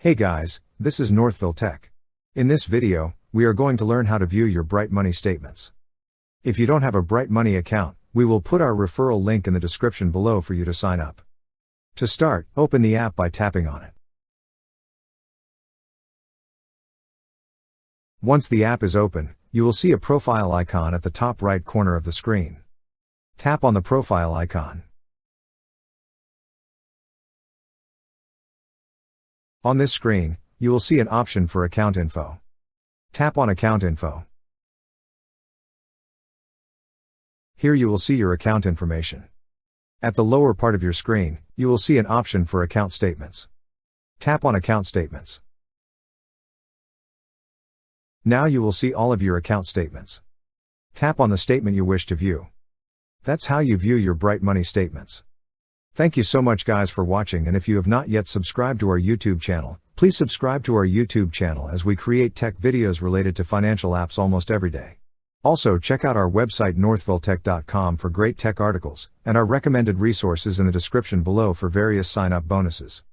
Hey guys, this is Northville Tech. In this video, we are going to learn how to view your Bright Money statements. If you don't have a Bright Money account, we will put our referral link in the description below for you to sign up. To start, open the app by tapping on it. Once the app is open, you will see a profile icon at the top right corner of the screen. Tap on the profile icon. On this screen, you will see an option for account info. Tap on account info. Here you will see your account information. At the lower part of your screen, you will see an option for account statements. Tap on account statements. Now you will see all of your account statements. Tap on the statement you wish to view. That's how you view your Bright Money statements. Thank you so much guys for watching, and if you have not yet subscribed to our YouTube channel, please subscribe to our YouTube channel as we create tech videos related to financial apps almost every day. Also check out our website northvilletech.com for great tech articles, and our recommended resources in the description below for various sign-up bonuses.